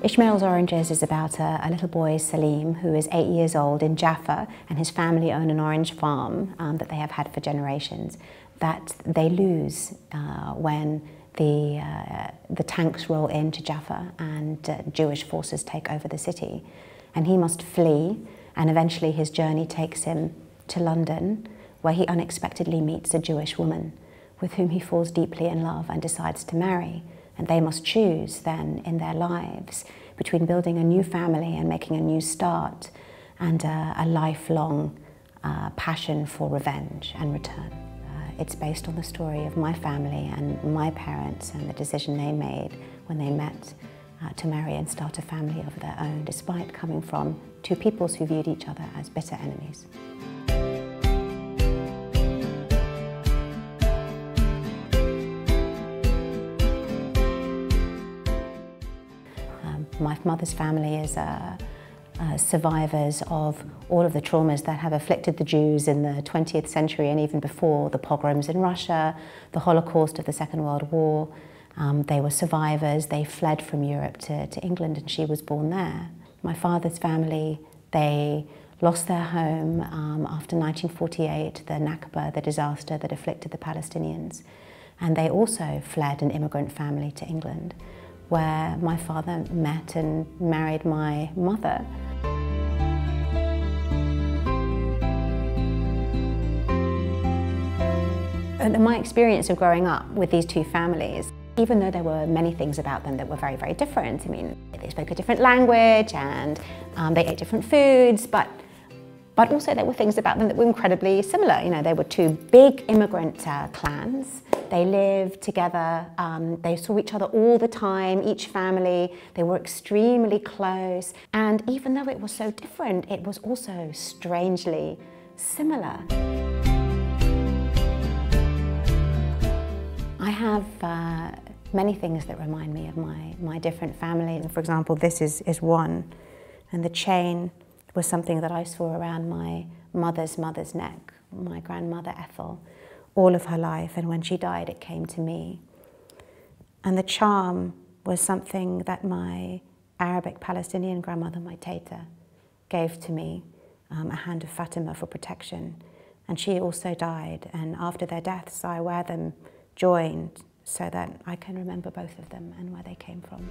Ismaels Oranges is about a little boy, Salim, who is 8 years old in Jaffa, and his family own an orange farm that they have had for generations, that they lose when the tanks roll into Jaffa and Jewish forces take over the city. And he must flee, and eventually his journey takes him to London, where he unexpectedly meets a Jewish woman with whom he falls deeply in love and decides to marry. And they must choose then in their lives between building a new family and making a new start and a lifelong passion for revenge and return. It's based on the story of my family and my parents and the decision they made when they met to marry and start a family of their own, despite coming from two peoples who viewed each other as bitter enemies. My mother's family is survivors of all of the traumas that have afflicted the Jews in the 20th century and even before, the pogroms in Russia, the Holocaust of the Second World War. They were survivors. They fled from Europe to England, and she was born there. My father's family, they lost their home after 1948, the Nakba, the disaster that afflicted the Palestinians. And they also fled an immigrant family to England, where my father met and married my mother. And my experience of growing up with these two families, even though there were many things about them that were very, very different. I mean, they spoke a different language and they ate different foods, but also there were things about them that were incredibly similar. You know, they were two big immigrant clans. They lived together, they saw each other all the time, each family. They were extremely close. And even though it was so different, it was also strangely similar. I have many things that remind me of my different families. For example, this is one, and the chain was something that I saw around my mother's neck, my grandmother Ethel, all of her life, and when she died it came to me. And the charm was something that my Arabic Palestinian grandmother, my Teta, gave to me, a hand of Fatima for protection. And she also died, and after their deaths I wear them joined so that I can remember both of them and where they came from.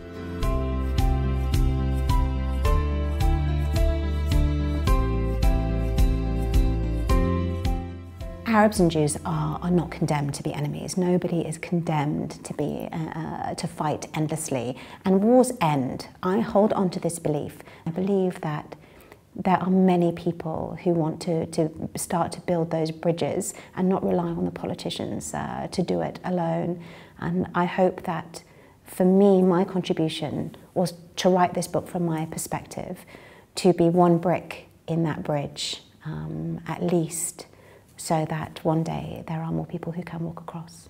Arabs and Jews are not condemned to be enemies. Nobody is condemned to be to fight endlessly. And wars end. I hold on to this belief. I believe that there are many people who want to start to build those bridges and not rely on the politicians to do it alone. And I hope that for me, my contribution was to write this book from my perspective, to be one brick in that bridge, at least, so that one day there are more people who can walk across.